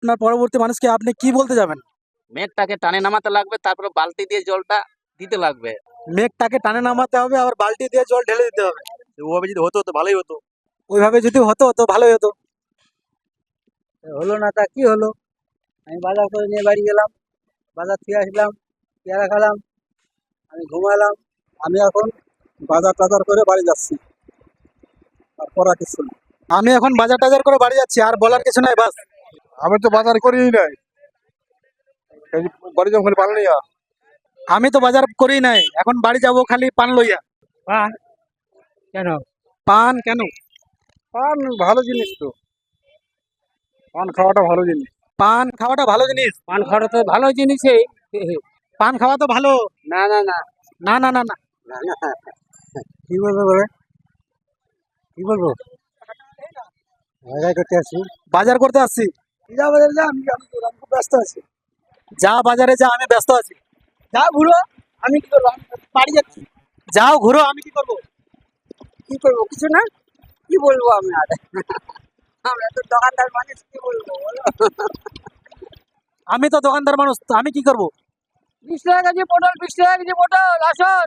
আপনার পরবর্তী মানুষকে আপনি কি বলতে যাবেন? মেঘটাকে টানে নামাতে লাগবে, তারপরে বালতি দিয়ে জলটা দিতে লাগবে। মেঘটাকে টানে নামাতে হবে, আবার বালতি দিয়ে জল ঢেলে দিতে হবে। ওভাবে যদি হতো তো ভালোই হতো। ওইভাবে যদি হতো তো ভালোই হতো। হলো না, তা কি হলো? আমি বাজার করে নিয়ে বাড়ি গেলাম, বাজার থেকে আসলাম, পেয়ারা খেলাম, আমি ঘুমালাম। আমি এখন বাজার টাজার করে বাড়ি যাচ্ছি, আর করা কিছু না। আমি এখন বাজার টাজার করে বাড়ি যাচ্ছি, আর বলার কিছু নাই, বাস। আমি তো বাজার করিই নাই, এই যে বাড়ি যখন পাল নিয়া। আমি তো বাজার করি নাই, এখন বাড়ি যাব খালি পান লইয়া। পান কেন? পান কেন? পান ভালো জিনিস তো, পান খাওয়াটা ভালো জিনিস। পান খাওয়াটা ভালো জিনিস। পান খাওয়া তো ভালো জিনিসই। পান খাওয়া তো ভালো। না না না না না না না। না, কি বলবো বলে, কি বলবো? বাজার করতে আসি। বাজার করতে আসছি। যা বাজারে যা, আমি খুব ব্যস্ত আছি। যা বাজারে যা, আমি ব্যস্ত আছি। যা ঘুরো, আমি কি করবো? আমি বাড়ি যাচ্ছি। যাও ঘুরো, আমি কি করবো? কি করবো? কিছু না। কি বলবো আমি আর? আমরা তো দোকানদার মানুষ, কি বলবো বলো? আমি তো দোকানদার মানুষ, তো আমি কি করবো? 20 টাকা কেজি পটল, 20 টাকা কেজি পটল, আসুন।